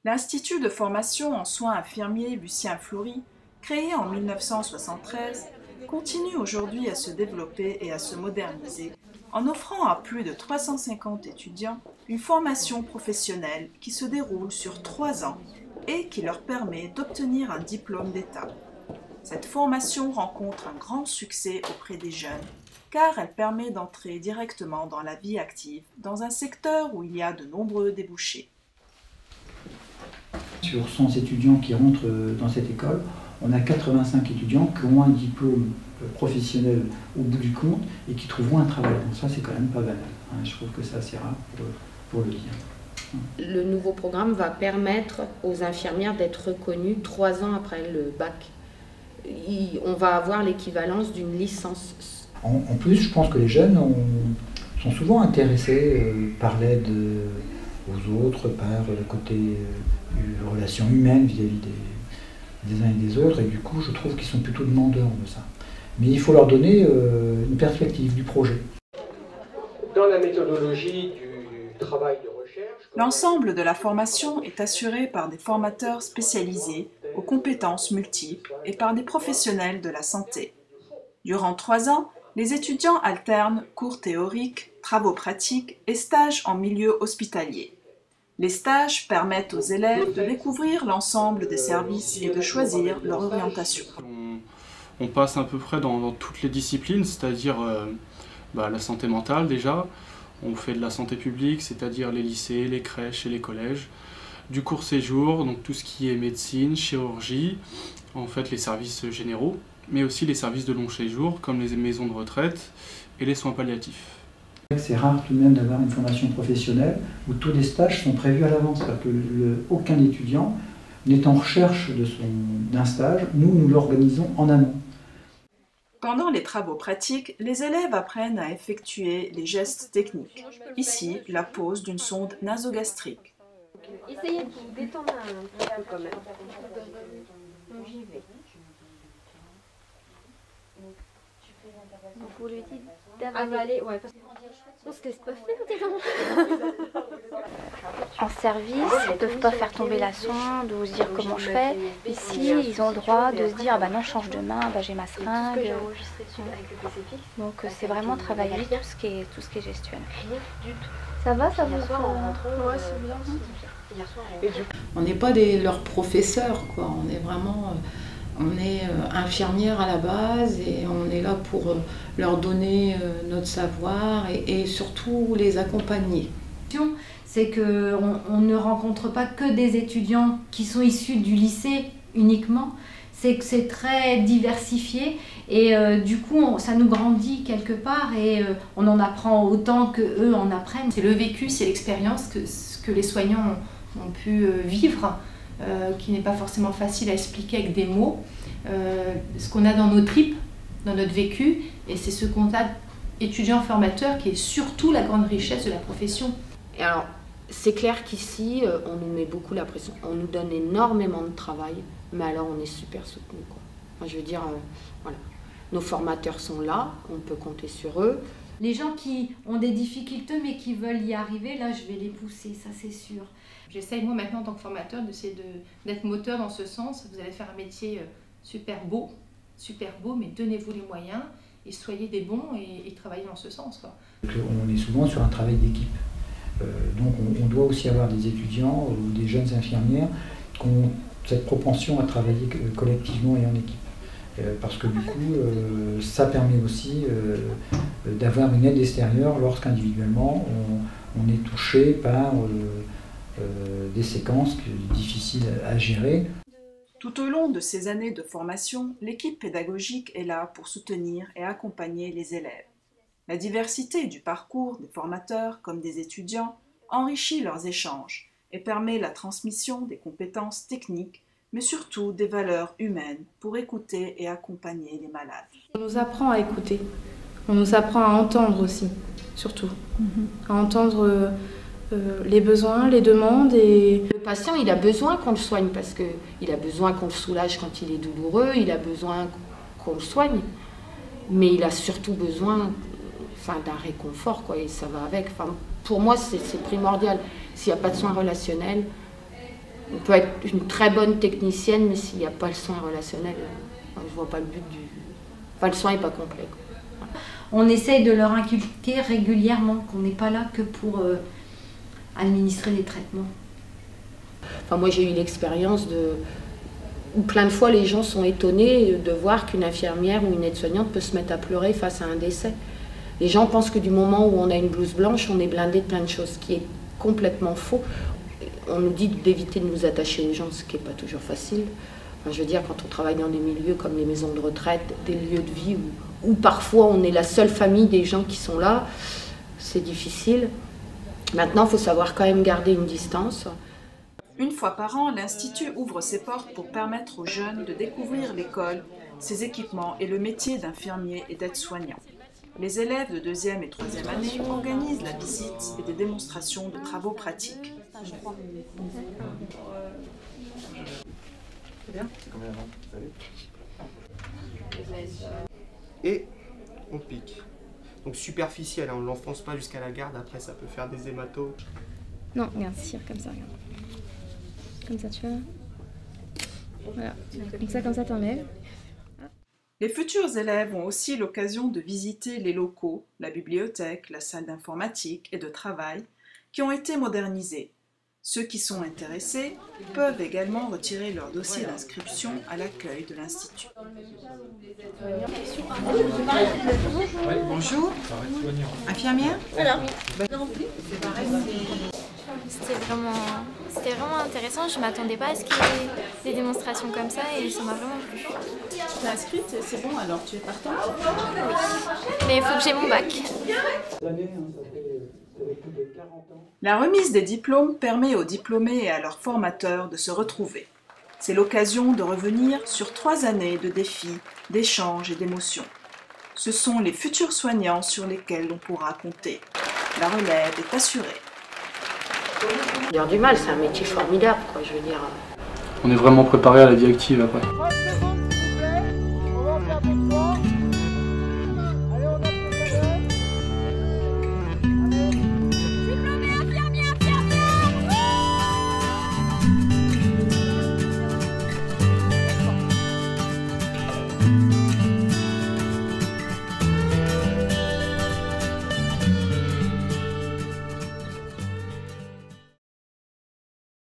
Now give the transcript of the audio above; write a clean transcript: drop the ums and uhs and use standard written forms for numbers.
L'Institut de formation en soins infirmiers Lucien Fleury, créé en 1973, continue aujourd'hui à se développer et à se moderniser en offrant à plus de 350 étudiants une formation professionnelle qui se déroule sur 3 ans et qui leur permet d'obtenir un diplôme d'État. Cette formation rencontre un grand succès auprès des jeunes car elle permet d'entrer directement dans la vie active dans un secteur où il y a de nombreux débouchés. Sur 100 étudiants qui rentrent dans cette école, on a 85 étudiants qui ont un diplôme professionnel au bout du compte et qui trouveront un travail. Donc ça, c'est quand même pas banal. Je trouve que c'est assez rare pour le dire. Le nouveau programme va permettre aux infirmières d'être reconnues 3 ans après le bac. On va avoir l'équivalence d'une licence. En plus, je pense que les jeunes sont souvent intéressés par l'aide aux autres, par le côté relations humaines vis-à-vis des uns et des autres, et du coup je trouve qu'ils sont plutôt demandeurs de ça. Mais il faut leur donner une perspective du projet. Dans la méthodologie du travail de recherche... L'ensemble de la formation est assuré par des formateurs spécialisés aux compétences multiples et par des professionnels de la santé. Durant 3 ans, les étudiants alternent cours théoriques, travaux pratiques et stages en milieu hospitalier. Les stages permettent aux élèves de découvrir l'ensemble des services et de choisir leur orientation. On passe à peu près dans toutes les disciplines, c'est-à-dire la santé mentale déjà. On fait de la santé publique, c'est-à-dire les lycées, les crèches et les collèges. Du court séjour, donc tout ce qui est médecine, chirurgie, en fait les services généraux, mais aussi les services de long séjour comme les maisons de retraite et les soins palliatifs. C'est rare tout de même d'avoir une formation professionnelle où tous les stages sont prévus à l'avance, parce que aucun étudiant n'est en recherche d'un stage, nous l'organisons en amont. Pendant les travaux pratiques, les élèves apprennent à effectuer les gestes techniques. Ici, la pose d'une sonde nasogastrique. Essayez de vous détendre un peu quand même. Donc j'y vais. Vous lui dites d'avaler. Ouais, parce que on se laisse pas faire, dis donc. En service, ils ne peuvent pas faire tomber la sonde ou se dire comment je fais. Ici, ils ont le droit de se dire ah bah non, je change de main, bah j'ai ma seringue. Donc c'est vraiment travailler tout ce qui est gestuel. Ça va, ça vous va? Ouais, c'est bien. On n'est pas leurs professeurs, quoi. On est vraiment... On est infirmière à la base et on est là pour leur donner notre savoir et surtout les accompagner. C'est qu'on ne rencontre pas que des étudiants qui sont issus du lycée uniquement, c'est que c'est très diversifié et du coup ça nous grandit quelque part et on en apprend autant qu'eux en apprennent. C'est le vécu, c'est l'expérience que les soignants ont pu vivre. Qui n'est pas forcément facile à expliquer avec des mots, ce qu'on a dans nos tripes, dans notre vécu, et c'est ce contact étudiant-formateur qui est surtout la grande richesse de la profession. Et alors, c'est clair qu'ici, on nous met beaucoup la pression, on nous donne énormément de travail, mais alors on est super soutenus, quoi. Enfin, je veux dire, voilà, nos formateurs sont là, on peut compter sur eux. Les gens qui ont des difficultés mais qui veulent y arriver, là je vais les pousser, ça c'est sûr. J'essaye moi maintenant en tant que formateur d'essayer d'être moteur dans ce sens. Vous allez faire un métier super beau, mais donnez-vous les moyens et soyez des bons et travaillez dans ce sens, quoi. On est souvent sur un travail d'équipe. Donc on doit aussi avoir des étudiants ou des jeunes infirmières qui ont cette propension à travailler collectivement et en équipe. Parce que du coup, ça permet aussi d'avoir une aide extérieure lorsqu'individuellement on est touché par des séquences difficiles à gérer. Tout au long de ces années de formation, l'équipe pédagogique est là pour soutenir et accompagner les élèves. La diversité du parcours des formateurs comme des étudiants enrichit leurs échanges et permet la transmission des compétences techniques, mais surtout des valeurs humaines pour écouter et accompagner les malades. On nous apprend à écouter, on nous apprend à entendre aussi, surtout, à entendre les besoins, les demandes. Et le patient, il a besoin qu'on le soigne parce qu'il a besoin qu'on le soulage quand il est douloureux, il a besoin qu'on le soigne, mais il a surtout besoin d'un réconfort, quoi, et ça va avec. Pour moi, c'est primordial. S'il n'y a pas de soins relationnels, On peut être une très bonne technicienne, mais s'il n'y a pas le soin relationnel, je ne vois pas le but du... Enfin, le soin n'est pas complet, quoi. On essaye de leur inculquer régulièrement qu'on n'est pas là que pour administrer les traitements. Enfin, moi, j'ai eu l'expérience où plein de fois les gens sont étonnés de voir qu'une infirmière ou une aide-soignante peut se mettre à pleurer face à un décès. Les gens pensent que du moment où on a une blouse blanche, on est blindé de plein de choses, ce qui est complètement faux. On nous dit d'éviter de nous attacher aux gens, ce qui n'est pas toujours facile. Enfin, je veux dire, quand on travaille dans des milieux comme les maisons de retraite, des lieux de vie où parfois on est la seule famille des gens qui sont là, c'est difficile. Maintenant, il faut savoir quand même garder une distance. Une fois par an, l'Institut ouvre ses portes pour permettre aux jeunes de découvrir l'école, ses équipements et le métier d'infirmier et d'aide-soignant. Les élèves de 2e et 3e année organisent la visite et des démonstrations de travaux pratiques. Et on pique. Donc superficiel, hein, on ne l'enfonce pas jusqu'à la garde, après ça peut faire des hématomes. Non, regarde, tire comme ça, regarde. Comme ça, tu vois. Voilà. Comme ça, t'enlèves. Les futurs élèves ont aussi l'occasion de visiter les locaux, la bibliothèque, la salle d'informatique et de travail, qui ont été modernisés. Ceux qui sont intéressés peuvent également retirer leur dossier d'inscription à l'accueil de l'Institut. Bonjour. Infirmière? Alors, c'était vraiment intéressant. Je ne m'attendais pas à ce qu'il y ait des démonstrations comme ça et ça m'a vraiment plu. Tu t'es inscrite, c'est bon, alors tu es partante? Oui, mais il faut que j'ai mon bac. La remise des diplômes permet aux diplômés et à leurs formateurs de se retrouver. C'est l'occasion de revenir sur 3 années de défis, d'échanges et d'émotions. Ce sont les futurs soignants sur lesquels on pourra compter. La relève est assurée. Dire du mal, c'est un métier formidable, quoi, je veux dire. On est vraiment préparé à la vie active après.